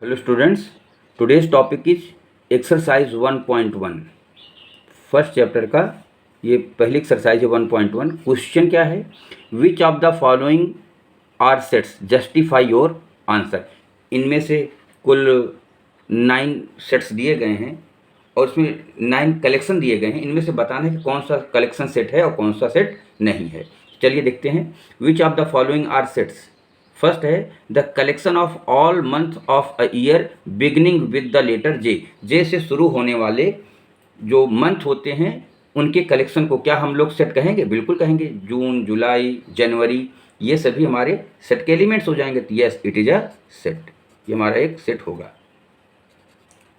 Hello students, today's topic is exercise 1.1 first chapter का ये पहली एक्सरसाइज है 1.1। क्वेश्चन क्या है, which of the following are sets justify your answer. इनमें से कुल 9 सेट्स दिए गए हैं और उसमें 9 कलेक्शन दिए गए हैं। इनमें से बताना है कि कौन सा कलेक्शन सेट है और कौन सा सेट नहीं है। चलिए देखते हैं, which of the following are sets. First है the collection of all month of a year beginning with the letter J. J से शुरू होने वाले जो मंथ होते हैं उनके कलेक्शन को क्या हम लोग सेट कहेंगे? बिल्कुल कहेंगे। जून, जुलाई, जनवरी, ये सभी हमारे सेट के एलिमेंट्स हो जाएंगे। तो yes, it is a set, ये हमारा एक सेट होगा।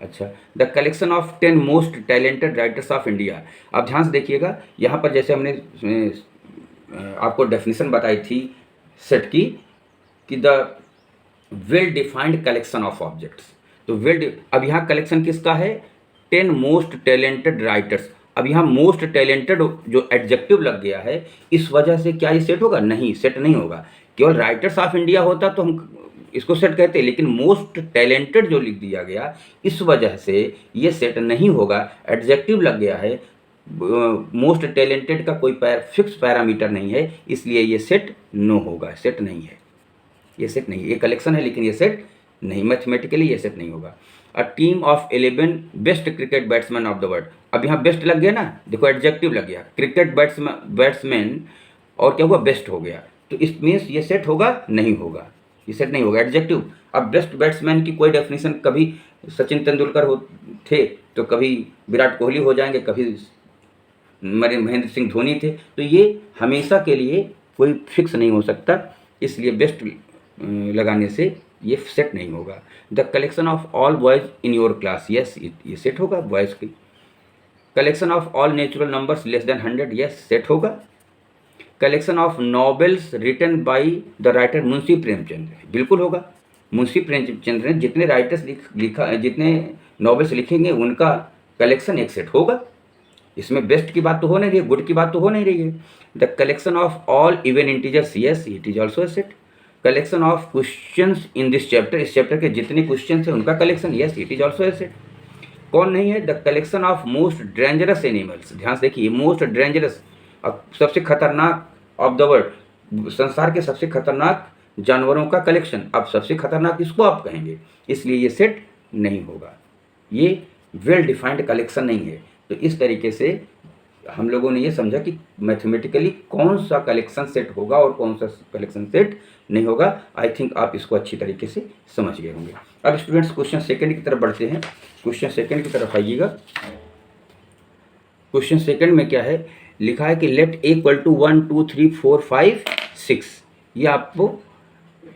अच्छा, the collection of 10 most talented writers of India. अब ध्यान से देखिएगा, यहाँ पर जैसे हमने आपको डेफिनेशन बताई थी सेट की कि the well defined collection of objects. तो अब यहाँ कलेक्शन किसका है? 10 मोस्ट टैलेंटेड राइटर्स। अब यहाँ मोस्ट टैलेंटेड जो एडजेक्टिव लग गया है, इस वजह से क्या ये सेट होगा? नहीं, सेट नहीं होगा। केवल राइटर्स ऑफ इंडिया होता तो हम इसको सेट कहते, लेकिन मोस्ट टैलेंटेड जो लिख दिया गया, इस वजह से ये सेट नहीं होगा। एडजेक्टिव लग गया है, मोस्ट टैलेंटेड का कोई फिक्स पैरामीटर नहीं है, इसलिए ये सेट नो होगा, सेट नहीं है। ये सेट नहीं है, ये कलेक्शन है लेकिन ये सेट नहीं, मैथमेटिकली ये सेट नहीं होगा। A team of 11 best cricket batsman of the world. अब यहाँ बेस्ट लग गया ना, देखो एडजेक्टिव लग गया, क्रिकेट बैट्समैन और क्या हुआ? बेस्ट हो गया। तो इस मीन्स ये सेट होगा? नहीं होगा, ये सेट नहीं होगा, एडजेक्टिव। अब बेस्ट बैट्समैन की कोई डेफिनेशन, कभी सचिन तेंदुलकर थे तो कभी विराट कोहली हो जाएंगे, कभी महेंद्र सिंह धोनी थे। तो ये हमेशा के लिए कोई फिक्स नहीं हो सकता, इसलिए बेस्ट लगाने से ये सेट नहीं होगा। The collection of all boys in your class, yes, ये सेट होगा बॉयज़ की। Collection of all natural numbers less than 100, yes, set होगा। Collection of novels written by the writer Munshi Premchand, बिल्कुल होगा। मुंशी प्रेमचंद ने जितने राइटर्स जितने नॉवेल्स लिखेंगे उनका कलेक्शन एक सेट होगा। इसमें बेस्ट की बात तो हो नहीं रही है, गुड की बात तो हो नहीं रही है। The collection of all even integers, yes, it is also a set. Collection of questions in this chapter, इस चैप्टर के जितने क्वेश्चंस हैं उनका collection, yes, it is also a set. कौन नहीं है? The collection of most dangerous animals. ध्यान से देखिए, मोस्ट डेंजरस, अब सबसे खतरनाक ऑफ द वर्ल्ड, संसार के सबसे खतरनाक जानवरों का कलेक्शन। अब सबसे खतरनाक इसको आप कहेंगे, इसलिए ये सेट नहीं होगा, ये वेल डिफाइंड कलेक्शन नहीं है। तो इस तरीके से हम लोगों ने ये समझा कि मैथमेटिकली कौन सा कलेक्शन सेट होगा और कौन सा कलेक्शन सेट नहीं होगा। आई थिंक आप इसको अच्छी तरीके से समझ गए होंगे। अब स्टूडेंट्स क्वेश्चन सेकंड की तरफ बढ़ते हैं। क्वेश्चन सेकंड की तरफ आइएगा। क्वेश्चन सेकंड में क्या है? लिखा है कि लेट ए इक्वल टू 1 2 3 4 5 6। ये आपको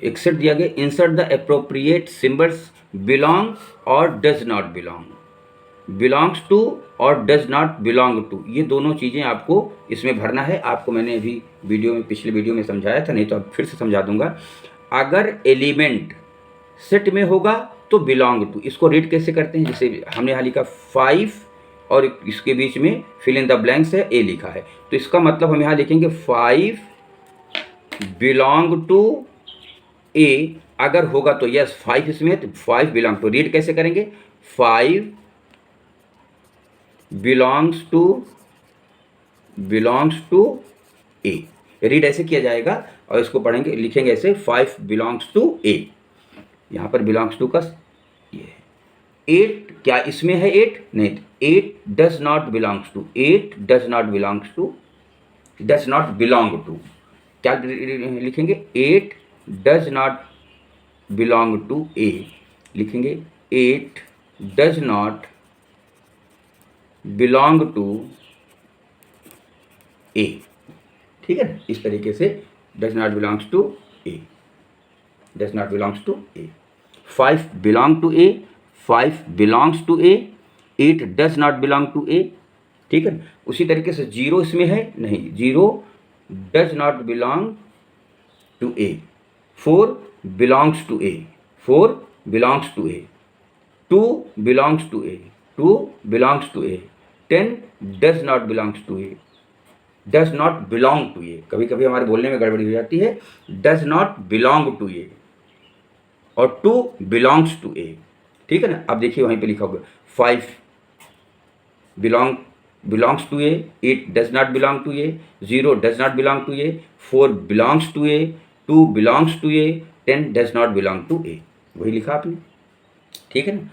एक सेट दिया गया। Insert the appropriate symbols belong और does not belong, belongs to और डज नॉट बिलोंग टू, ये दोनों चीज़ें आपको इसमें भरना है। आपको मैंने अभी पिछले वीडियो में समझाया था, नहीं तो अब फिर से समझा दूंगा। अगर एलिमेंट सेट में होगा तो बिलोंग टू, इसको रीड कैसे करते हैं? जैसे हमने यहाँ लिखा 5 और इसके बीच में फिल इन द ब्लैंक्स है, ए लिखा है, तो इसका मतलब हम यहाँ लिखेंगे 5 बिलोंग टू ए। अगर होगा तो यस 5 इसमें, तो 5 बिलोंग टू। रीड कैसे करेंगे? 5 बिलोंग्स टू ए। रीड ऐसे किया जाएगा और इसको पढ़ेंगे, लिखेंगे ऐसे 5 बिलोंग्स टू ए। यहाँ पर बिलोंग्स टू का ये है। 8 क्या इसमें है? 8 नहीं, 8 does not belongs to, 8 does not belongs to, does not belong to. क्या लिखेंगे? 8 does not belong to A, लिखेंगे 8 does not belong to A. ठीक है, इस तरीके से does not belongs to A, does not belongs to A. 5 belong to A, 5 belongs to A, 8 does not belong to A. ठीक है, उसी तरीके से 0 इसमें है नहीं, 0 does not belong to A. 4 belongs to A, 4 belongs to A. 2 belongs to A, 2 belongs to A. 10 does not belongs to A, does not belong to A. कभी कभी हमारे बोलने में गड़बड़ी हो जाती है, does not belong to A. और 2 बिलोंग्स टू ए। ठीक है ना। अब देखिए वहीं पे लिखा हुआ 5 belongs to A, 8 does not belong to A, 0 does not belong to A, 4 belongs to A, 2 belongs to A, 10 does not belong to A. वही लिखा आपने। ठीक है ना।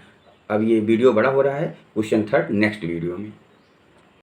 अब ये वीडियो बड़ा हो रहा है, क्वेश्चन थर्ड नेक्स्ट वीडियो में।